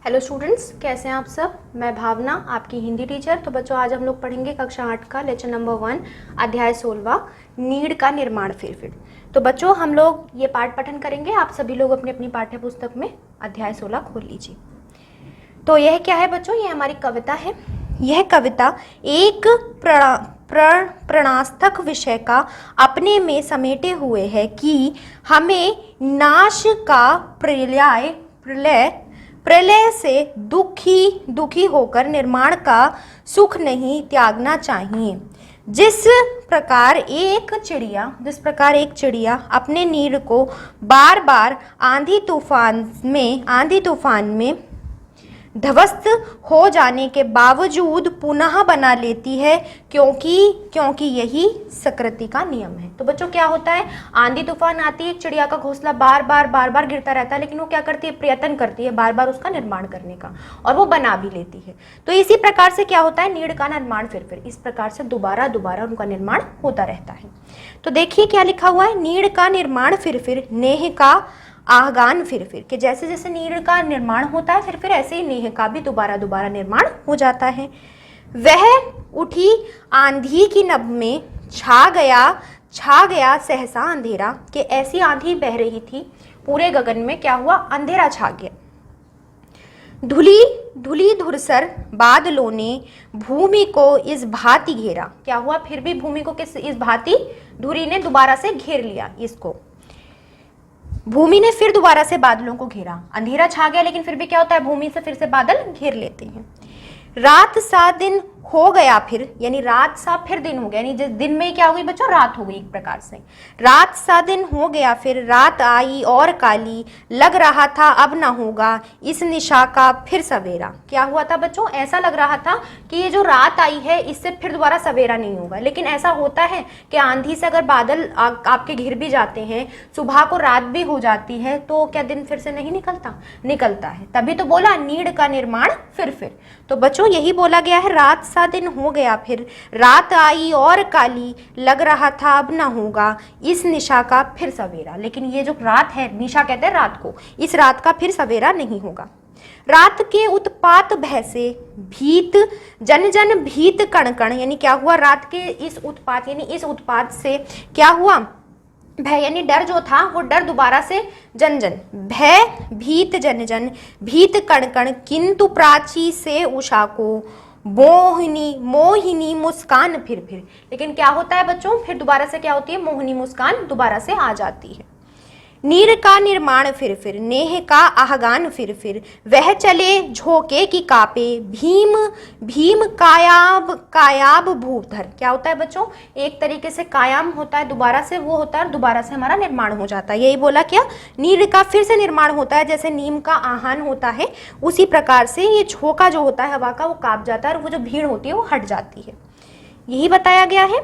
Hello students, कैसे हैं आप सब। मैं भावना, आपकी हिंदी टीचर। तो बच्चों, आज हम लोग पढ़ेंगे कक्षा 8 का लेक्चर नंबर 1 अध्याय 16 नीड का निर्माण फिर। तो बच्चों, हम लोग ये पाठ पठन करेंगे। आप सभी लोग अपनी अपनी पाठ्य पुस्तक में अध्याय 16 खोल लीजिए। तो यह क्या है बच्चों? ये हमारी कविता है। यह कविता एक प्रणास्तक विषय का अपने में समेटे हुए है कि हमें नाश का प्रलय से दुखी होकर निर्माण का सुख नहीं त्यागना चाहिए। जिस प्रकार एक चिड़िया अपने नीड़ को बार बार आंधी तूफान में ध्वस्त हो जाने के बावजूद पुनः बना लेती है, क्योंकि यही प्रकृति का नियम है। तो बच्चों, क्या होता है? आंधी तूफान आती है, एक चिड़िया का घोंसला बार बार गिरता रहता है, लेकिन वो क्या करती है? प्रयत्न करती है बार बार उसका निर्माण करने का, और वो बना भी लेती है। तो इसी प्रकार से क्या होता है? नीड़ का निर्माण फिर इस प्रकार से दोबारा उनका निर्माण होता रहता है। तो देखिए क्या लिखा हुआ है, नीड़ का निर्माण फिर नेह का आगान फिर कि जैसे जैसे नीड़ का निर्माण होता है फिर ऐसे ही नेह का भी दोबारा निर्माण हो जाता है। वह उठी आंधी की नभ में छा गया सहसा अंधेरा, कि ऐसी आंधी बह रही थी, पूरे गगन में क्या हुआ? अंधेरा छा गया। धुली धुरसर बादलों ने भूमि को इस भांति घेरा। क्या हुआ? फिर भी भूमि को इस भांति धुरी ने दोबारा से घेर लिया। इसको भूमि ने फिर दोबारा से बादलों को घेरा। अंधेरा छा गया, लेकिन फिर भी क्या होता है? भूमि से फिर से बादल घेर लेते हैं। रात सा दिन हो गया फिर, यानी रात सा फिर दिन हो गया, यानी जिस दिन में क्या हो गई बच्चों? रात हो गई। एक प्रकार से रात सा दिन हो गया फिर, रात आई और काली, लग रहा था अब ना होगा इस निशा का फिर सवेरा। क्या हुआ था बच्चों? ऐसा लग रहा था कि ये जो रात आई है इससे फिर दोबारा सवेरा नहीं होगा। लेकिन ऐसा होता है कि आंधी से अगर बादल आपके घिर भी जाते हैं, सुबह को रात भी हो जाती है, तो क्या दिन फिर से नहीं निकलता है। तभी तो बोला नीड़ का निर्माण फिर। तो बच्चों, यही बोला गया है, रात सा दिन हो गया फिर, रात आई और काली, लग रहा था अब ना होगा इस निशा का फिर सवेरा। लेकिन ये जो रात है, निशा कहते हैं रात को, इस रात का फिर सवेरा नहीं होगा। रात के उत्पात भय से भीत जन भीत कण, यानी क्या हुआ? रात के इस उत्पात से क्या हुआ? भय यानी डर जो था, वो डर दोबारा से जन भय भीत जन भीत कण, किंतु प्राची से उषा को मोहिनी मुस्कान फिर। लेकिन क्या होता है बच्चों? फिर दोबारा से क्या होती है? मोहिनी मुस्कान दोबारा से आ जाती है। नीर का निर्माण फिर नेह का आहगान फिर वह चले झोंके की कापे, भीम कायाब भूधर। क्या होता है बच्चों? एक तरीके से कायम होता है, दोबारा से वो होता है और दोबारा से हमारा निर्माण हो जाता है। यही बोला क्या? नीर का फिर से निर्माण होता है, जैसे नीम का आहान होता है, उसी प्रकार से ये झोंका जो होता है हवा का, वो कांप जाता है और वो जो भीड़ होती है वो हट जाती है। यही बताया गया है।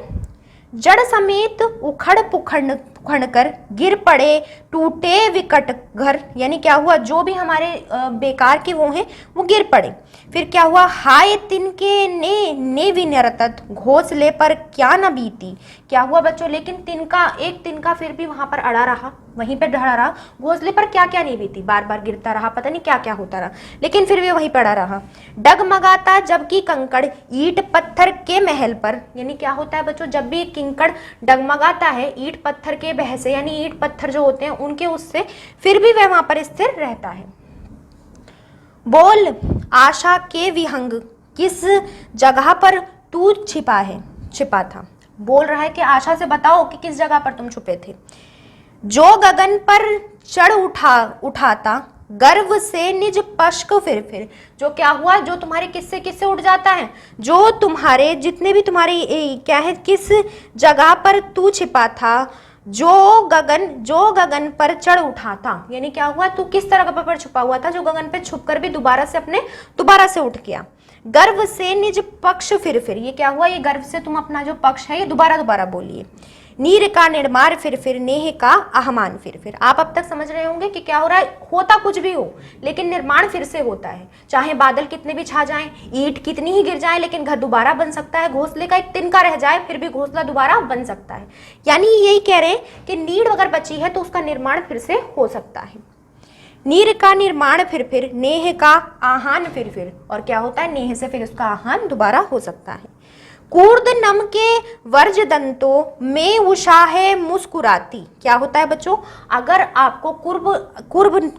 जड़ समेत उखड़ पुखड़ कर गिर पड़े टूटे विकट घर, यानी क्या हुआ? जो भी हमारे बेकार के वो हैं वो गिर पड़े। फिर क्या हुआ? हाय तिनके ने विनरतत, घोंसले पर क्या न बीती। क्या हुआ बच्चों? लेकिन एक तिनका फिर भी वहां पर अड़ा रहा, वहीं पर खड़ा रहा। घोंसले पर क्या क्या नहीं बीती, बार बार गिरता रहा, पता नहीं क्या क्या होता रहा, लेकिन फिर भी वहीं पर अड़ा रहा। डगमगाता जबकि कंकड़ ईट पत्थर के महल पर, यानी क्या होता है बच्चों? जब भी कंकड़ डगमगाता है ईट पत्थर के बह से, यानी ईट पत्थर जो होते हैं उनके उससे, फिर भी वह वहां पर स्थिर रहता है। बोल आशा के विहंग, किस जगह पर तू छिपा था। बोल रहा है कि आशा से बताओ कि किस जगह पर तुम छुपे थे। जो गगन पर चढ़ उठाता गर्व से निज पश्क फिर जो क्या हुआ? जो तुम्हारे किससे उठ जाता है? जो तुम्हारे जितने भी तुम्हारे क्या है, किस जगह पर तू छिपा था, जो गगन पर चढ़ उठा था, यानी क्या हुआ? तू किस तरह पर छुपा हुआ था, जो गगन पे छुपकर भी दोबारा से उठ गया। गर्व से निज पक्ष फिर ये क्या हुआ? ये गर्व से तुम अपना जो पक्ष है ये दोबारा बोलिए। नीर का निर्माण फिर नेह का आहमान फिर। आप अब तक समझ रहे होंगे कि क्या हो रहा है? होता कुछ भी हो, लेकिन निर्माण फिर से होता है। चाहे बादल कितने भी छा जाएं, ईंट कितनी ही गिर जाए, लेकिन घर दोबारा बन सकता है। घोंसले का एक तिनका रह जाए, फिर भी घोंसला दोबारा बन सकता है। यानी यही कह रहे हैं कि नीड अगर बची है तो उसका निर्माण फिर से हो सकता है। नीर का निर्माण फिर नेह का आहान फिर, और क्या होता है, नेह से फिर उसका आहान दोबारा हो सकता है। कूर्द नम के वर्ज दंतों में उषा है मुस्कुराती, क्या होता है बच्चों, अगर आपको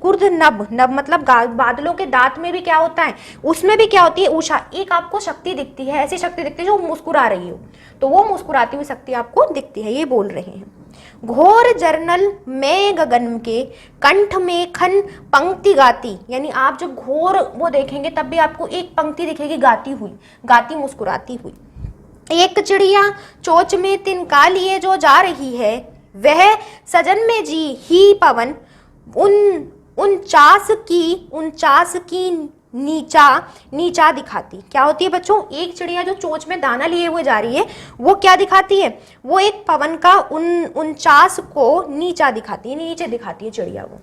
कुर्द नभ मतलब बादलों के दांत में भी क्या होता है, उसमें भी क्या होती है, उषा, एक आपको शक्ति दिखती है, ऐसी शक्ति दिखती है जो मुस्कुरा रही हो, तो वो मुस्कुराती हुई शक्ति आपको दिखती है, ये बोल रहे हैं। घोर जर्नल में गगन के कंठ में खन पंक्ति गाती, यानी आप जब घोर वो देखेंगे तब भी आपको एक पंक्ति दिखेगी गाती हुई, गाती मुस्कुराती हुई। एक चिड़िया चोच में तिनका लिए जो जा रही है, वह सजन में जी ही पवन उनचास की नीचा दिखाती, क्या होती है बच्चों, एक चिड़िया जो चोच में दाना लिए हुए जा रही है वो क्या दिखाती है, वो एक पवन का 49 को नीचा दिखाती है, नीचे दिखाती है चिड़िया वो।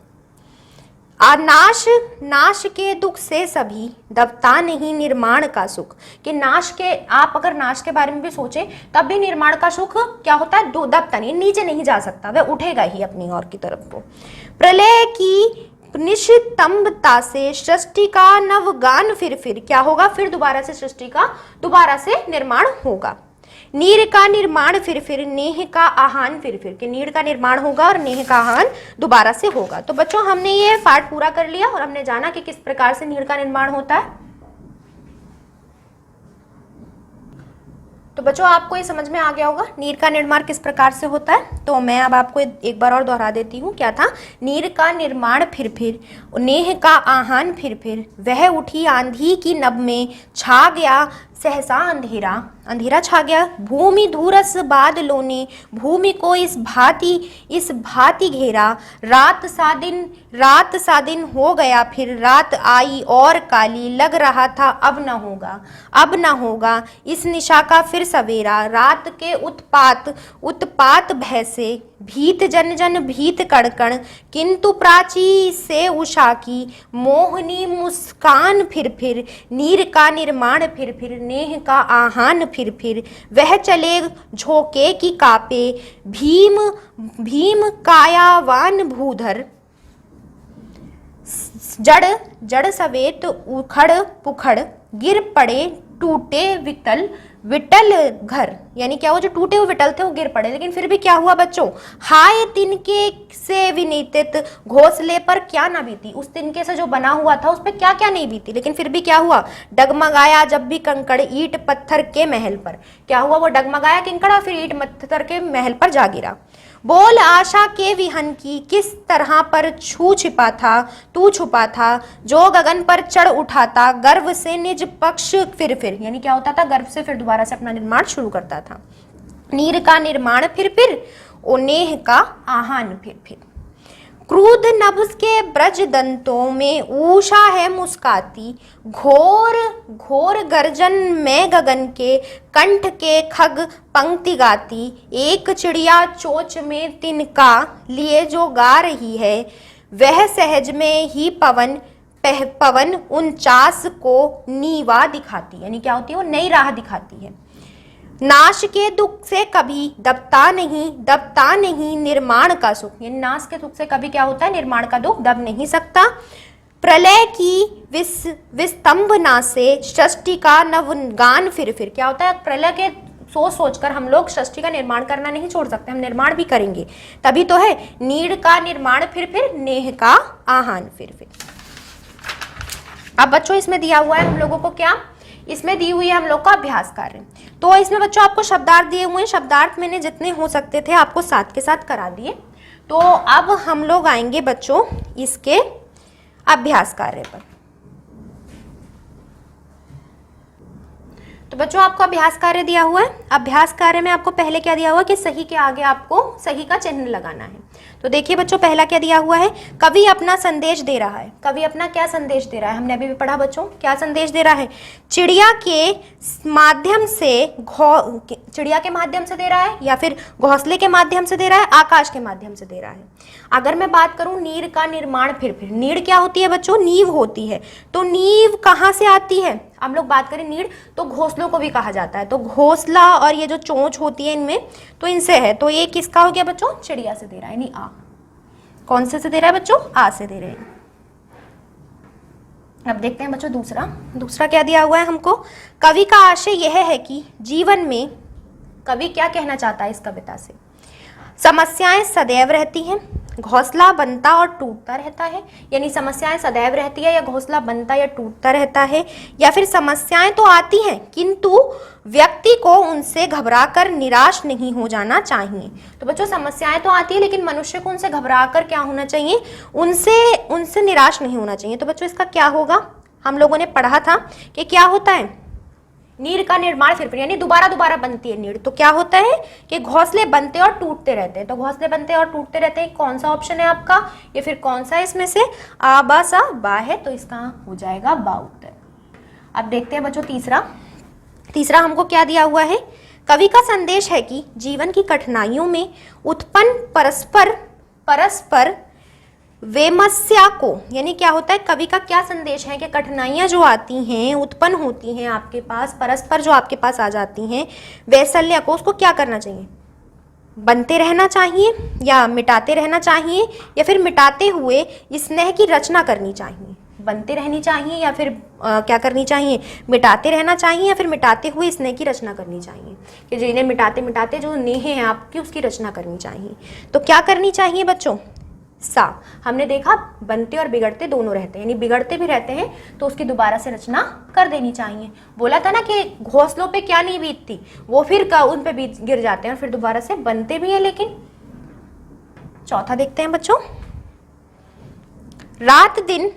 नाश के दुख से सभी दबता नहीं निर्माण का सुख, कि नाश के, आप अगर नाश के बारे में भी सोचें तब भी निर्माण का सुख क्या होता है, दबता नहीं, नीचे नहीं जा सकता, वह उठेगा ही अपनी ओर की तरफ को। प्रलय की निशितंबता से सृष्टि का नवगान फिर क्या होगा, फिर दोबारा से सृष्टि का दोबारा से निर्माण होगा। नीर का निर्माण फिर नेह का आहान फिर, कि नीर का निर्माण होगा और नेह का आहान दोबारा से होगा। तो बच्चों हमने ये पाठ पूरा कर लिया और हमने जाना कि किस प्रकार से नीर का निर्माण होता है। तो बच्चों आपको ये समझ में आ गया होगा नीर का निर्माण किस प्रकार से होता है। तो मैं अब आपको एक बार और दोहरा देती हूँ, क्या था, नीर का निर्माण फिर नेह का आहान फिर वह उठी आंधी की नभ में छा गया सहसा अंधेरा, अंधेरा छा गया। भूमि धूरस बादलों ने भूमि को इस भांति घेरा, रात सा दिन हो गया फिर रात आई और काली, लग रहा था अब न होगा इस निशा का फिर सवेरा। रात के उत्पात भय से भीत जन भीत कड़कण, किंतु प्राची से उषा की मोहनी मुस्कान फिर नीर का निर्माण फिर नेह का आहान फिर वह चले झोंके की कापे, भीम कायावान भूधर, जड़ सवेत उखड़ पुखड़, गिर पड़े टूटे विटल घर, यानी क्या, वो जो टूटे हुए विटल थे वो गिर पड़े, लेकिन फिर भी क्या हुआ बच्चों, हाय तिनके से विनीतित घोंसले पर क्या ना बीती, उस तिनके से जो बना हुआ था उस पर क्या क्या नहीं बीती, लेकिन फिर भी क्या हुआ, डगमगाया जब भी कंकड़ ईट पत्थर के महल पर, क्या हुआ, वो डगमगाया कंकड़ और फिर ईट पत्थर के महल पर जा गिरा। बोल आशा के विहन की किस तरह पर तू छुपा था, जो गगन पर चढ़ उठाता गर्व से निज पक्ष फिर, यानी क्या होता था, गर्व से फिर दोबारा से अपना निर्माण शुरू करता था। नीर का निर्माण फिर और नेह का आहान फिर। क्रूध नभ के ब्रज दंतों में उषा है मुस्काती, घोर गर्जन में गगन के कंठ के खग पंक्ति गाती। एक चिड़िया चोच में तिनका लिए जो गा रही है, वह सहज में ही पवन 49 को नीवा दिखाती, यानी क्या होती है, वो नई राह दिखाती है। नाश के दुख से कभी दबता नहीं निर्माण का सुख, यानी नाश के दुख से कभी क्या होता है, निर्माण का दुख दब नहीं सकता। प्रलय की विस्तंभना से सृष्टि का नवगान फिर, क्या होता है, प्रलय के सोचकर हम लोग सृष्टि का निर्माण करना नहीं छोड़ सकते, हम निर्माण भी करेंगे, तभी तो है नीड़ का निर्माण फिर नेह का आहान फिर। अब बच्चों इसमें दिया हुआ है हम लोगों को क्या, इसमें दी हुई है हम लोग का अभ्यास कार्य। तो इसमें बच्चों आपको शब्दार्थ दिए हुए हैं, शब्दार्थ मैंने जितने हो सकते थे आपको साथ के साथ करा दिए। तो अब हम लोग आएंगे बच्चों इसके अभ्यास कार्य पर। तो बच्चों आपको अभ्यास कार्य दिया हुआ है। अभ्यास कार्य में आपको पहले क्या दिया हुआ है कि सही के आगे आपको सही का चिन्ह लगाना है। तो देखिए बच्चों पहला क्या दिया हुआ है, कवि अपना संदेश दे रहा है। कवि अपना क्या संदेश दे रहा है, हमने अभी भी पढ़ा बच्चों, क्या संदेश दे रहा है, चिड़िया के माध्यम से दे रहा है या फिर घोंसले के माध्यम से दे रहा है, आकाश के माध्यम से दे रहा है। अगर मैं बात करूं नीड़ का निर्माण फिर नीड़ क्या होती है बच्चों, नींव होती है। तो नींव कहाँ से आती है, हम लोग बात करें नीड़ तो घोंसलों को भी कहा जाता है। तो घोंसला और ये जो चोंच होती है इनमें, तो इनसे है। तो ये किसका हो गया बच्चों, चिड़िया से दे रहा है, यानी आ। कौन से दे रहा है बच्चों, आ से दे रहे हैं। अब देखते हैं बच्चों दूसरा। दूसरा क्या दिया हुआ है हमको, कवि का आशय यह है कि जीवन में, कवि क्या कहना चाहता है इस कविता से, समस्याएं सदैव रहती हैं, घोंसला बनता और टूटता रहता है। यानी समस्याएं सदैव रहती है या घोंसला बनता या टूटता रहता है, या फिर समस्याएं तो आती हैं किंतु व्यक्ति को उनसे घबराकर निराश नहीं हो जाना चाहिए। तो बच्चों समस्याएं तो आती है लेकिन मनुष्य को उनसे घबराकर क्या होना चाहिए, उनसे निराश नहीं होना चाहिए। तो बच्चों इसका क्या होगा, हम लोगों ने पढ़ा था कि क्या होता है, नीड़ का निर्माण फिर यानी दोबारा दोबारा बनती है नीड़। तो क्या होता है कि घोंसले बनते और टूटते रहते हैं। तो घोंसले बनते और टूटते रहते हैं, कौन सा ऑप्शन है आपका, या फिर कौन सा इसमें से आ बा सा बा है, तो इसका हो जाएगा बा उत्तर। अब देखते हैं बच्चों तीसरा हमको क्या दिया हुआ है, कवि का संदेश है कि जीवन की कठिनाइयों में उत्पन्न परस्पर वैमनस्य को, यानी क्या होता है, कवि का क्या संदेश है कि कठिनाइयां जो आती हैं, उत्पन्न होती हैं आपके पास, परस्पर जो आपके पास आ जाती हैं, वैशल्य को, उसको क्या करना चाहिए, बनते रहना चाहिए या मिटाते रहना चाहिए, या फिर मिटाते हुए स्नेह की रचना करनी चाहिए। बनते रहनी चाहिए या फिर क्या करनी चाहिए, मिटाते रहना चाहिए, या फिर मिटाते हुए स्नेह की रचना करनी चाहिए, कि जिन्हें मिटाते मिटाते जो नेह है आपकी उसकी रचना करनी चाहिए। तो क्या करनी चाहिए बच्चों, सा। हमने देखा बनते और बिगड़ते दोनों रहते हैं, यानी बिगड़ते भी रहते हैं तो उसकी दोबारा से रचना कर देनी चाहिए। बोला था ना कि घोंसलों पे क्या नहीं बीतती, वो फिर उन पे बीत गिर जाते हैं और फिर दोबारा से बनते भी हैं। लेकिन चौथा देखते हैं बच्चों, रात दिन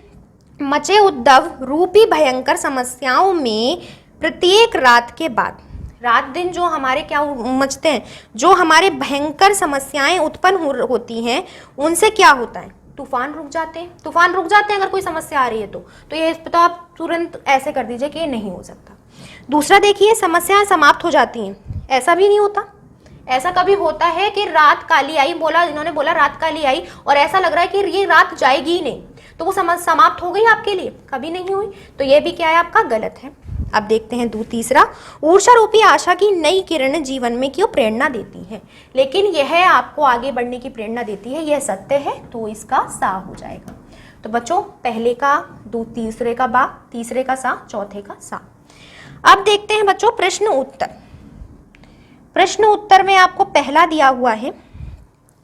मचे उद्धव रूपी भयंकर समस्याओं में प्रत्येक रात के बाद, रात दिन जो हमारे क्या मचते हैं, जो हमारे भयंकर समस्याएं उत्पन्न होती हैं, उनसे क्या होता है, तूफान रुक जाते हैं। तूफान रुक जाते हैं अगर कोई समस्या आ रही है तो ये इस पर तो आप तुरंत ऐसे कर दीजिए कि ये नहीं हो सकता। दूसरा देखिए, समस्याएं समाप्त हो जाती हैं, ऐसा भी नहीं होता। ऐसा कभी होता है कि रात काली आई, इन्होंने बोला रात काली आई और ऐसा लग रहा है कि ये रात जाएगी ही नहीं, तो वो समाप्त हो गई आपके लिए, कभी नहीं हुई। तो ये भी क्या है आपका, गलत है। अब देखते हैं तीसरा, ऊर्जा रूपी आशा की नई किरण जीवन में क्यों प्रेरणा देती है, लेकिन यह आपको आगे बढ़ने की प्रेरणा देती है, यह सत्य है, तो इसका सा हो जाएगा। तो बच्चों पहले का तीसरे का बा, तीसरे का सा, चौथे का सा। अब देखते हैं बच्चों प्रश्न उत्तर। प्रश्न उत्तर में आपको पहला दिया हुआ है,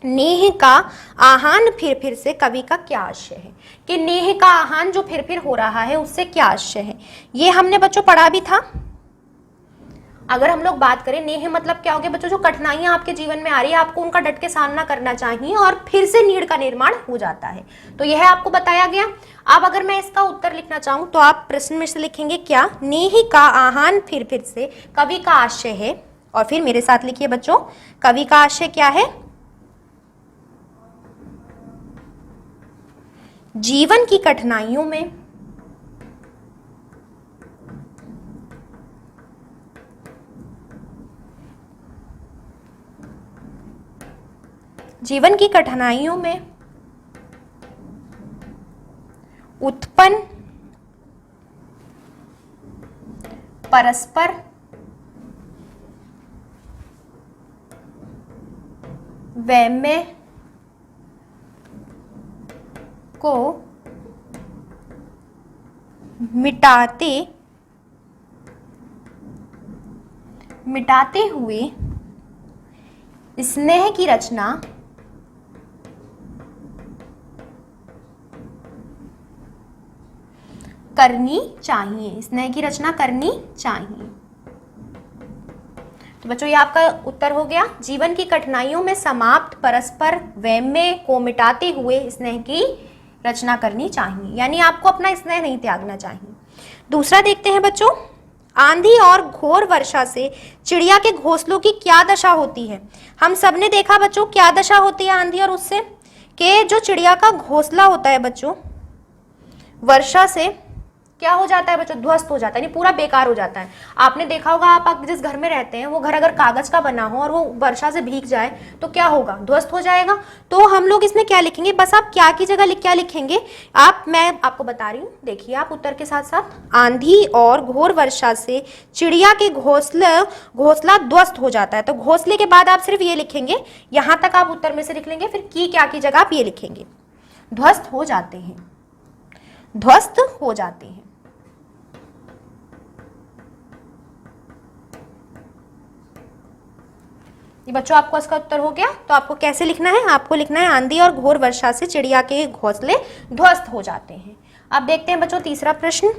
नेह का आह्वान फिर से कवि का क्या आशय है, कि नेह का आह्वान जो फिर हो रहा है उससे क्या आशय है। ये हमने बच्चों पढ़ा भी था। अगर हम लोग बात करें नेह मतलब क्या हो गया बच्चों, जो कठिनाइयां आपके जीवन में आ रही है आपको उनका डट के सामना करना चाहिए और फिर से नीड़ का निर्माण हो जाता है, तो यह आपको बताया गया। अब अगर मैं इसका उत्तर लिखना चाहूं तो आप प्रश्न में से लिखेंगे क्या, नेह का आह्वान फिर से कवि का आशय है, और फिर मेरे साथ लिखिए बच्चों, कवि का आशय क्या है, जीवन की कठिनाइयों में उत्पन्न परस्पर वैमय को मिटाते हुए स्नेह की रचना करनी चाहिए, स्नेह की रचना करनी चाहिए। तो बच्चों ये आपका उत्तर हो गया, जीवन की कठिनाइयों में समाप्त परस्पर वैमय को मिटाते हुए स्नेह की रचना करनी चाहिए, यानी आपको अपना स्नेह नहीं त्यागना चाहिए। दूसरा देखते हैं बच्चों, आंधी और घोर वर्षा से चिड़िया के घोंसलों की क्या दशा होती है। हम सब ने देखा बच्चों क्या दशा होती है आंधी और उससे, कि जो चिड़िया का घोंसला होता है बच्चों, वर्षा से क्या हो जाता है बच्चों, ध्वस्त हो जाता है, यानी पूरा बेकार हो जाता है। आपने देखा होगा आप जिस घर में रहते हैं वो घर अगर कागज का बना हो और वो वर्षा से भीग जाए तो क्या होगा, ध्वस्त हो जाएगा। तो हम लोग इसमें क्या लिखेंगे, बस आप क्या की जगह क्या लिखेंगे, मैं आपको बता रही हूँ, देखिए आप उत्तर के साथ साथ, आंधी और घोर वर्षा से चिड़िया के घोंसला ध्वस्त हो जाता है। तो घोंसले के बाद आप सिर्फ ये लिखेंगे, यहाँ तक आप उत्तर में से लिख लेंगे, फिर की क्या की जगह आप ये लिखेंगे, ध्वस्त हो जाते हैं। ध्वस्त हो जाते हैं। ये बच्चों आपको इसका उत्तर हो गया। तो आपको कैसे लिखना है, आपको लिखना है आंधी और घोर वर्षा से चिड़िया के घोंसले ध्वस्त हो जाते हैं। अब देखते हैं बच्चों तीसरा प्रश्न।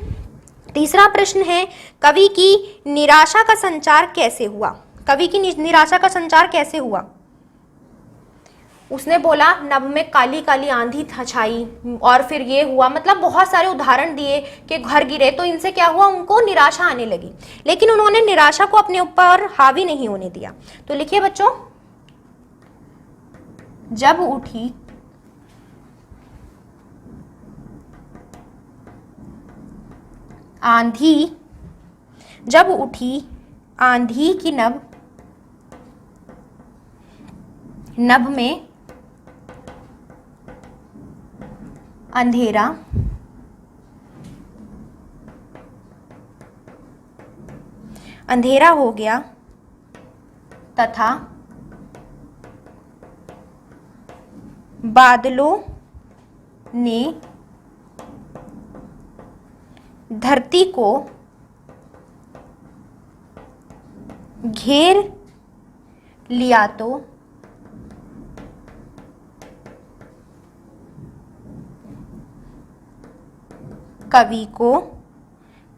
तीसरा प्रश्न है कवि की निराशा का संचार कैसे हुआ। कवि की निराशा का संचार कैसे हुआ। उसने बोला नभ में काली काली आंधी छाई और फिर ये हुआ, मतलब बहुत सारे उदाहरण दिए कि घर गिरे, तो इनसे क्या हुआ, उनको निराशा आने लगी। लेकिन उन्होंने निराशा को अपने ऊपर हावी नहीं होने दिया। तो लिखिए बच्चों, जब उठी आंधी, जब उठी आंधी की नभ, नभ में अंधेरा अंधेरा हो गया तथा बादलों ने धरती को घेर लिया, तो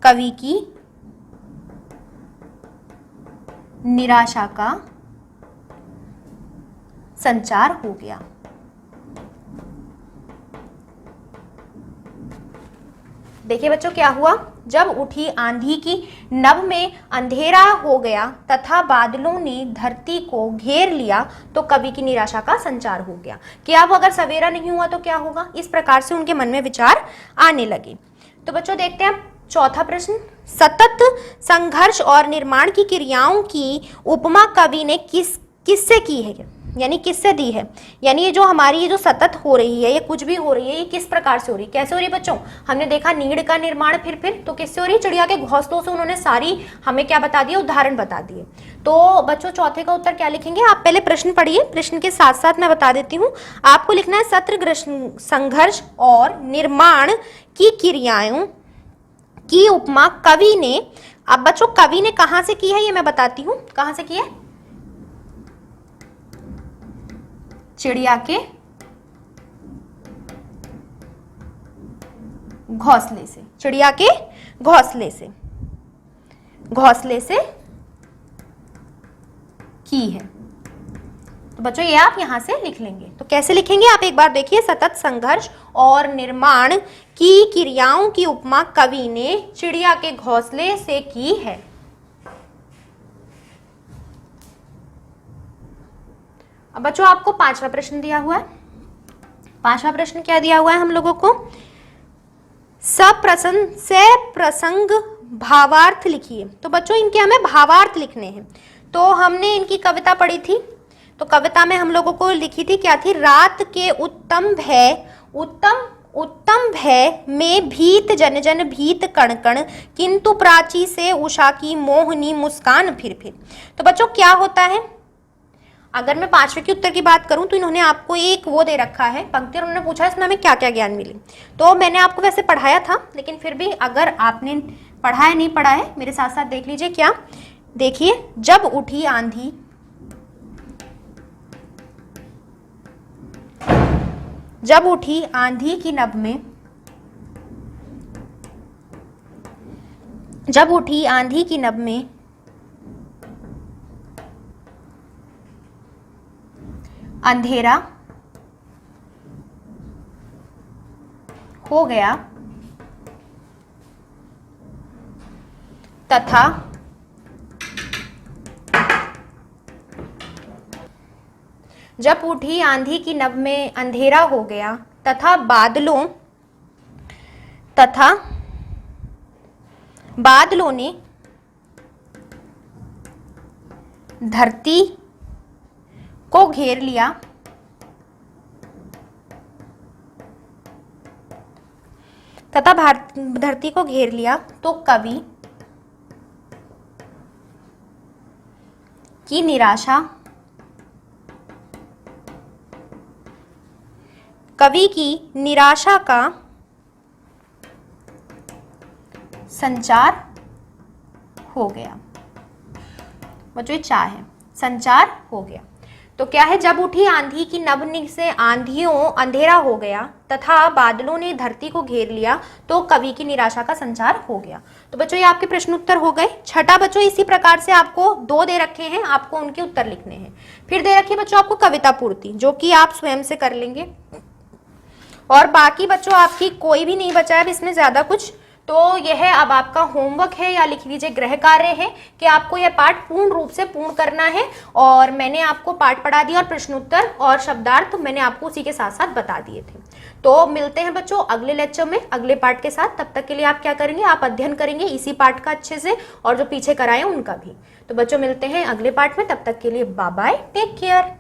कवि की निराशा का संचार हो गया। देखिए बच्चों क्या हुआ, जब उठी आंधी की नभ में अंधेरा हो गया तथा बादलों ने धरती को घेर लिया, तो कवि की निराशा का संचार हो गया कि अब अगर सवेरा नहीं हुआ तो क्या होगा। इस प्रकार से उनके मन में विचार आने लगे। तो बच्चों देखते हैं चौथा प्रश्न। सतत संघर्ष और निर्माण की क्रियाओं की उपमा कवि ने किससे की है, यानी किससे दी है। यानी ये जो हमारी ये जो सतत हो रही है, ये कुछ भी हो रही है, ये किस प्रकार से हो रही है, कैसे हो रही है बच्चों। हमने देखा नीड़ का निर्माण, फिर तो किससे हो रही है, चिड़िया के घोंसलों से। उन्होंने सारी हमें क्या बता दिया, उदाहरण बता दिए। तो बच्चों चौथे का उत्तर क्या लिखेंगे, आप पहले प्रश्न पढ़िए, प्रश्न के साथ साथ मैं बता देती हूँ। आपको लिखना है सत्र संघर्ष और निर्माण की क्रियाओं की उपमा कवि ने। अब बच्चों कवि ने कहां से की है ये मैं बताती हूं, कहां से की है, चिड़िया के घोंसले से, चिड़िया के घोंसले से की है। तो बच्चों ये आप यहां से लिख लेंगे। तो कैसे लिखेंगे आप एक बार देखिए, सतत संघर्ष और निर्माण की क्रियाओं की उपमा कवि ने चिड़िया के घोंसले से की है। अब बच्चों आपको पांचवा प्रश्न दिया हुआ है। पांचवा प्रश्न क्या दिया हुआ है हम लोगों को, सप्रसंग भावार्थ लिखिए। तो बच्चों इनके हमें भावार्थ लिखने हैं। तो हमने इनकी कविता पढ़ी थी, तो कविता में हम लोगों को लिखी थी क्या थी, रात के उत्तम भय में भीत जन जन भीत कण कण, किंतु प्राची से उषा की मोहनी मुस्कान फिर। तो बच्चों क्या होता है, अगर मैं पांचवे के उत्तर की बात करूं तो इन्होंने आपको एक वो दे रखा है पंक्ति, और उन्होंने पूछा इसमें हमें क्या क्या ज्ञान मिले। तो मैंने आपको वैसे पढ़ाया था, लेकिन फिर भी अगर आपने पढ़ा है नहीं पढ़ा है मेरे साथ साथ देख लीजिए। क्या देखिए, जब उठी आंधी, जब उठी आंधी की नभ में, जब उठी आंधी की नभ में अंधेरा हो गया तथा जब उठी आंधी की नभ में अंधेरा हो गया तथा बादलों ने धरती को घेर लिया, धरती को घेर लिया, तो कवि की निराशा का संचार हो गया। बच्चों ये चा है, संचार हो गया। तो क्या है, जब उठी आंधी की नभनी से आंधियों अंधेरा हो गया तथा बादलों ने धरती को घेर लिया तो कवि की निराशा का संचार हो गया। तो बच्चों ये आपके प्रश्न उत्तर हो गए। छठा बच्चों इसी प्रकार से आपको 2 दे रखे हैं, आपको उनके उत्तर लिखने हैं। फिर दे रखी है बच्चों आपको कविता पूर्ति, जो कि आप स्वयं से कर लेंगे। और बाकी बच्चों आपकी कोई भी नहीं बचा है इसमें ज्यादा कुछ। तो यह अब आपका होमवर्क है या लिख लीजिए गृह कार्य है कि आपको यह पाठ पूर्ण रूप से पूर्ण करना है। और मैंने आपको पाठ पढ़ा दिया और प्रश्नोत्तर और शब्दार्थ मैंने आपको उसी के साथ साथ बता दिए थे। तो मिलते हैं बच्चों अगले लेक्चर में अगले पाठ के साथ। तब तक के लिए आप क्या करेंगे, आप अध्ययन करेंगे इसी पाठ का अच्छे से और जो पीछे कराए उनका भी। तो बच्चों मिलते हैं अगले पाठ में, तब तक के लिए बाय बाय, टेक केयर।